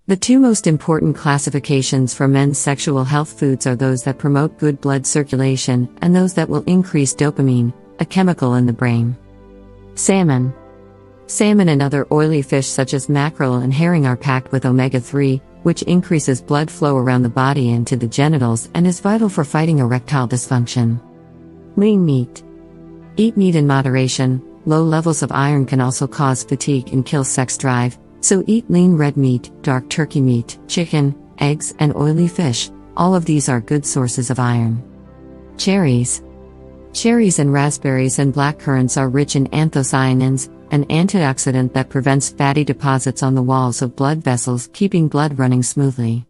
The two most important classifications for men's sexual health foods are those that promote good blood circulation and those that will increase dopamine, a chemical in the brain. Salmon. Salmon and other oily fish such as mackerel and herring are packed with omega-3, which increases blood flow around the body and to the genitals and is vital for fighting erectile dysfunction. Lean meat. Eat meat in moderation. Low levels of iron can also cause fatigue and kill sex drive, so eat lean red meat, dark turkey meat, chicken, eggs, and oily fish. All of these are good sources of iron. Cherries. Cherries and raspberries and blackcurrants are rich in anthocyanins, an antioxidant that prevents fatty deposits on the walls of blood vessels, keeping blood running smoothly.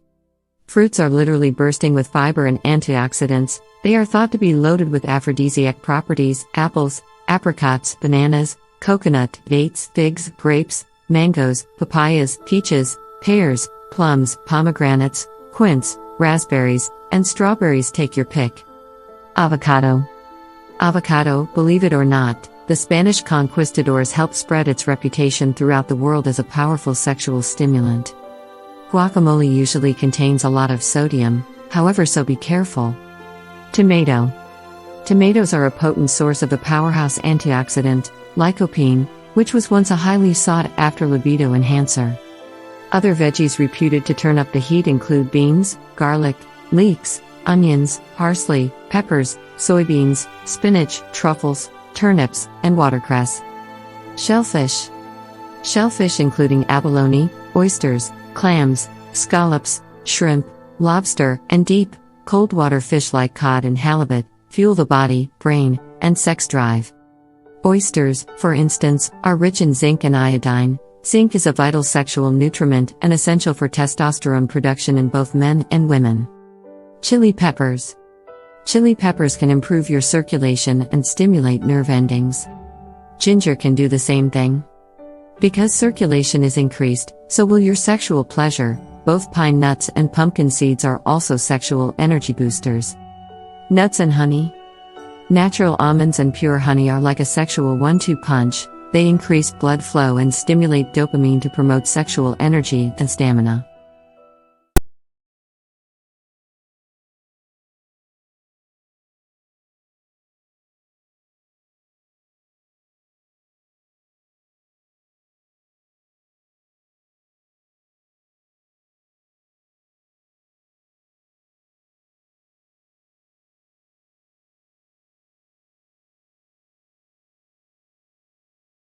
Fruits are literally bursting with fiber and antioxidants. They are thought to be loaded with aphrodisiac properties: apples, apricots, bananas, coconut, dates, figs, grapes, mangoes, papayas, peaches, pears, plums, pomegranates, quince, raspberries, and strawberries. Take your pick. Avocado. Avocado, believe it or not, the Spanish conquistadors helped spread its reputation throughout the world as a powerful sexual stimulant. Guacamole usually contains a lot of sodium, however, so be careful. Tomato. Tomatoes are a potent source of the powerhouse antioxidant, lycopene, which was once a highly sought-after libido enhancer. Other veggies reputed to turn up the heat include beans, garlic, leeks, onions, parsley, peppers, soybeans, spinach, truffles, turnips, and watercress. Shellfish. Shellfish including abalone, oysters, clams, scallops, shrimp, lobster, and deep, cold-water fish like cod and halibut fuel the body, brain, and sex drive. Oysters, for instance, are rich in zinc and iodine. Zinc is a vital sexual nutriment and essential for testosterone production in both men and women. Chili peppers. Chili peppers can improve your circulation and stimulate nerve endings. Ginger can do the same thing. Because circulation is increased, so will your sexual pleasure. Both pine nuts and pumpkin seeds are also sexual energy boosters. Nuts and honey. Natural almonds and pure honey are like a sexual one-two punch. They increase blood flow and stimulate dopamine to promote sexual energy and stamina.